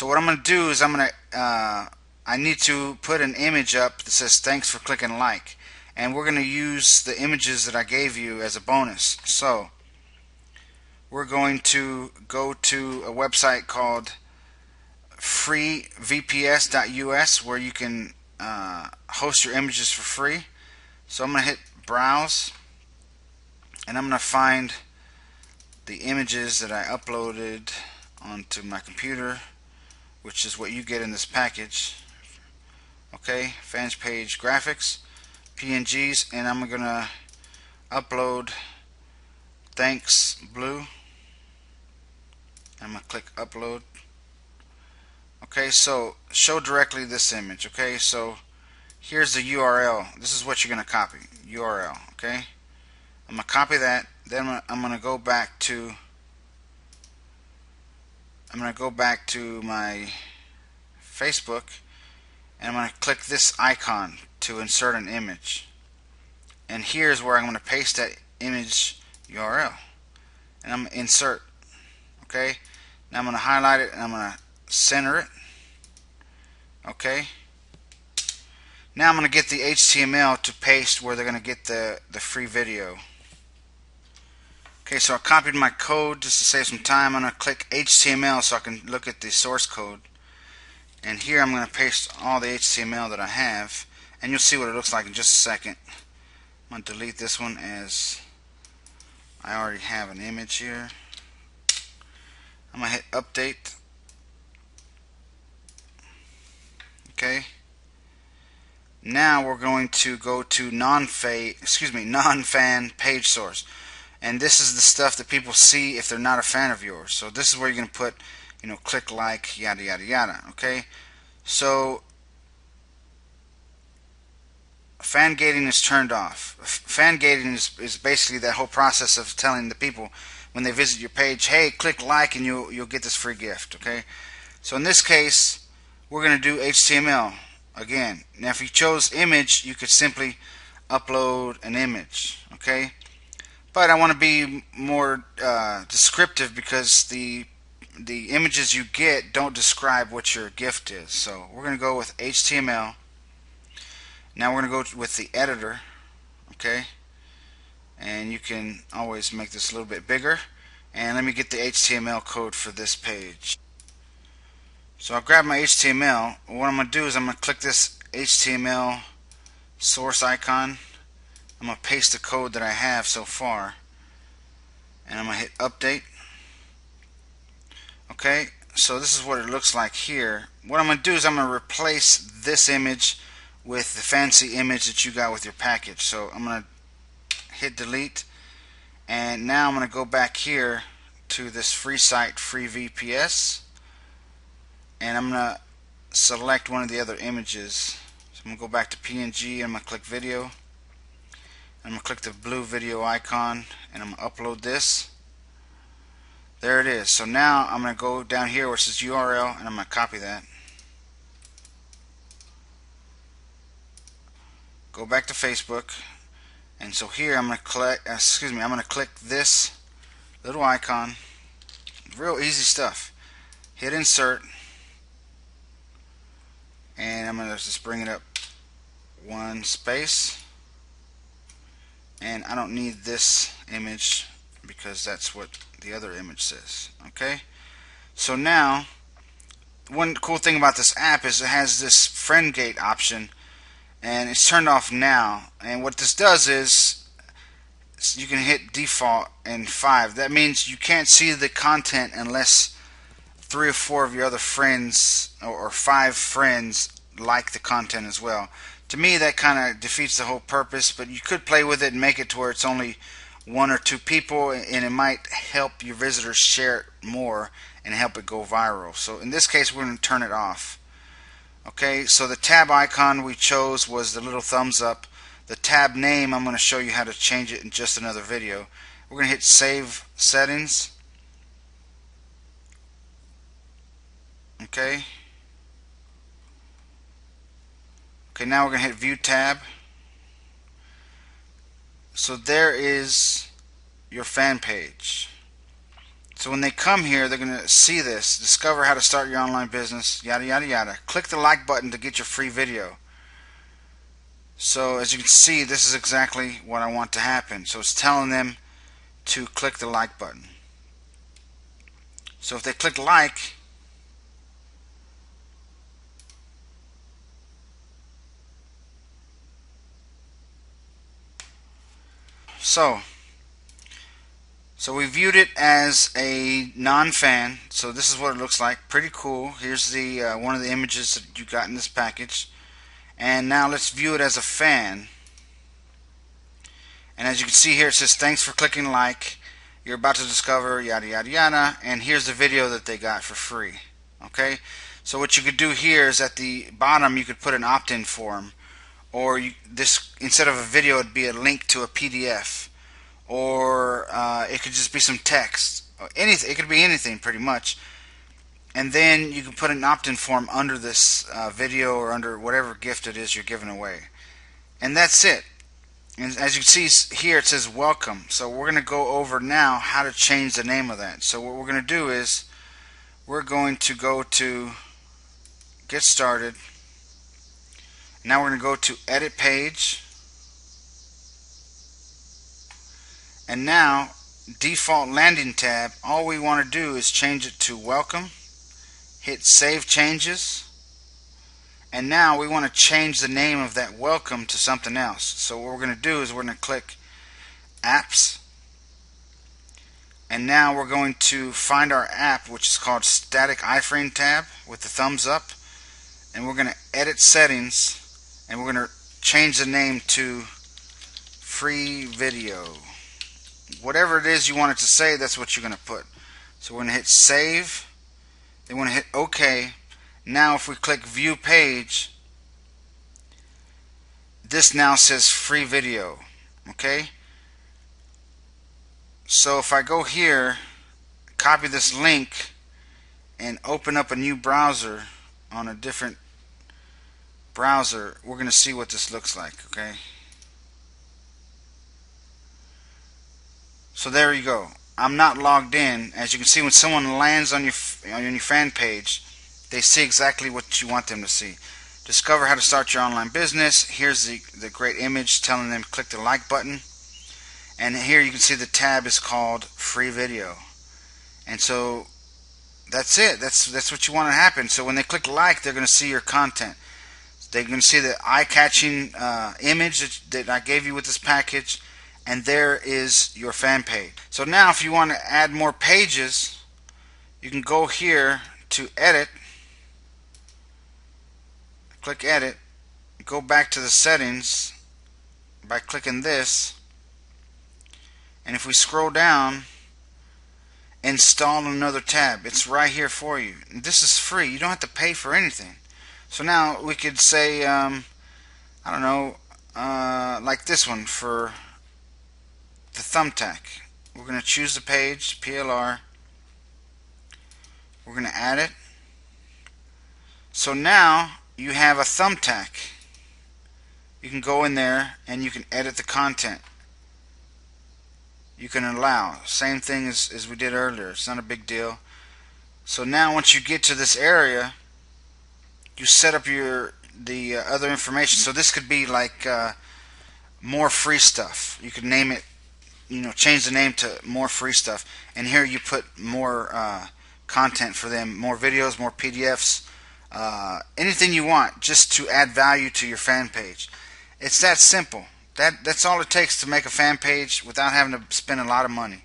So what I'm going to do is I need to put an image up that says thanks for clicking like, and we're going to use the images that I gave you as a bonus. So we're going to go to a website called freevps.us where you can host your images for free. So I'm going to hit browse, and I'm going to find the images that I uploaded onto my computer, which is what you get in this package. Okay, fans page graphics, PNGs, and I'm going to upload thanks blue. I'm going to click upload. Okay, so show directly this image. Okay, so here's the URL. This is what you're going to copy. URL. Okay, I'm going to copy that. Then I'm going to go back to my Facebook, and I'm going to click this icon to insert an image. And here's where I'm going to paste that image URL, and I'm going to insert. Okay, now I'm going to highlight it and I'm going to center it. Okay, now I'm going to get the HTML to paste where they're going to get the free video. Okay, so I copied my code just to save some time. I'm going to click HTML so I can look at the source code. And here I'm going to paste all the HTML that I have, and you'll see what it looks like in just a second. I'm going to delete this one as I already have an image here. I'm going to hit update. Okay. Now we're going to go to non-fan page source. And this is the stuff that people see if they're not a fan of yours. So this is where you're going to put, click like, yada yada yada. Okay, so fan gating is turned off. Fan gating is basically that whole process of telling the people when they visit your page, hey, click like and you'll get this free gift. Okay, so in this case we're going to do HTML again. Now if you chose image, you could simply upload an image. Okay, but I want to be more descriptive because the images you get don't describe what your gift is. So we're going to go with HTML. Now we're going to go with the editor. Okay, and you can always make this a little bit bigger. And let me get the HTML code for this page. So I'll grab my HTML. What I'm going to do is I'm going to click this HTML source icon. I'm going to paste the code that I have so far, and I'm going to hit update. Okay, so this is what it looks like here. What I'm going to do is I'm going to replace this image with the fancy image that you got with your package. So I'm going to hit delete, and now I'm going to go back here to this free site, FreeVPS, and I'm going to select one of the other images. So I'm going to go back to PNG, and I'm going to click video. I'm going to click the blue video icon, and I'm going to upload this. There it is. So now I'm going to go down here where it says URL, and I'm going to copy that. Go back to Facebook, and so here I'm going to click. I'm going to click this little icon. Real easy stuff. Hit insert, and I'm going to just bring it up one space. And I don't need this image because that's what the other image says. Okay, so now one cool thing about this app is it has this friend gate option, and it's turned off now. And what this does is you can hit default and 5. That means you can't see the content unless 3 or 4 of your other friends or 5 friends like the content as well. To me, that kind of defeats the whole purpose, but you could play with it and make it to where it's only 1 or 2 people, and it might help your visitors share it more and help it go viral. So in this case, we're going to turn it off. Okay, so the tab icon we chose was the little thumbs up. The tab name, I'm going to show you how to change it in just another video. We're going to hit save settings. Okay. Okay, now we're going to hit View tab. So there is your fan page. So when they come here, they're going to see this, discover how to start your online business, yada yada yada. Click the like button to get your free video. So as you can see, this is exactly what I want to happen. So it's telling them to click the like button. So if they click like, so we viewed it as a non-fan. So this is what it looks like. Pretty cool. Here's the one of the images that you got in this package. And now let's view it as a fan. And as you can see here, it says thanks for clicking like. You're about to discover yada yada yada. And here's the video that they got for free. Okay. So what you could do here is at the bottom you could put an opt-in form, or this instead of a video it'd be a link to a PDF. Or it could just be some text. Anything. It could be anything pretty much. And then you can put an opt-in form under this video or under whatever gift it is you're giving away. And that's it. And as you can see here, it says welcome. So we're going to go over now how to change the name of that. So what we're going to do is we're going to go to get started. Now we're going to go to edit page. And now, default landing tab, all we want to do is change it to welcome, hit save changes, and now we want to change the name of that welcome to something else. So what we're going to do is we're going to click apps, and now we're going to find our app, which is called static iframe tab with the thumbs up, and we're going to edit settings, and we're going to change the name to free video. Whatever it is you want it to say, that's what you're going to put. So we're going to hit save, then we're going to hit OK. Now if we click view page, this now says free video. Okay, so if I go here, copy this link and open up a new browser on a different browser, we're going to see what this looks like. Okay, so there you go. I'm not logged in. As you can see, when someone lands on your fan page, they see exactly what you want them to see. Discover how to start your online business. Here's the great image telling them click the like button. And here you can see the tab is called free video. And so that's it. That's what you want to happen. So when they click like, they're going to see your content. They're going to see the eye-catching image that I gave you with this package. And there is your fan page. So now if you want to add more pages, you can go here to edit, click edit, go back to the settings by clicking this, and if we scroll down, install another tab. It's right here for you. This is free. You don't have to pay for anything. So now we could say I don't know, like this one for the thumbtack. We're going to choose the page, PLR. We're going to add it. So now you have a thumbtack. You can go in there and you can edit the content. You can allow. Same thing as we did earlier. It's not a big deal. So now once you get to this area, you set up the other information. So this could be like more free stuff. You could name it, change the name to more free stuff, and here you put more content for them, more videos, more PDFs, anything you want, just to add value to your fan page. It's that simple. That's all it takes to make a fan page without having to spend a lot of money.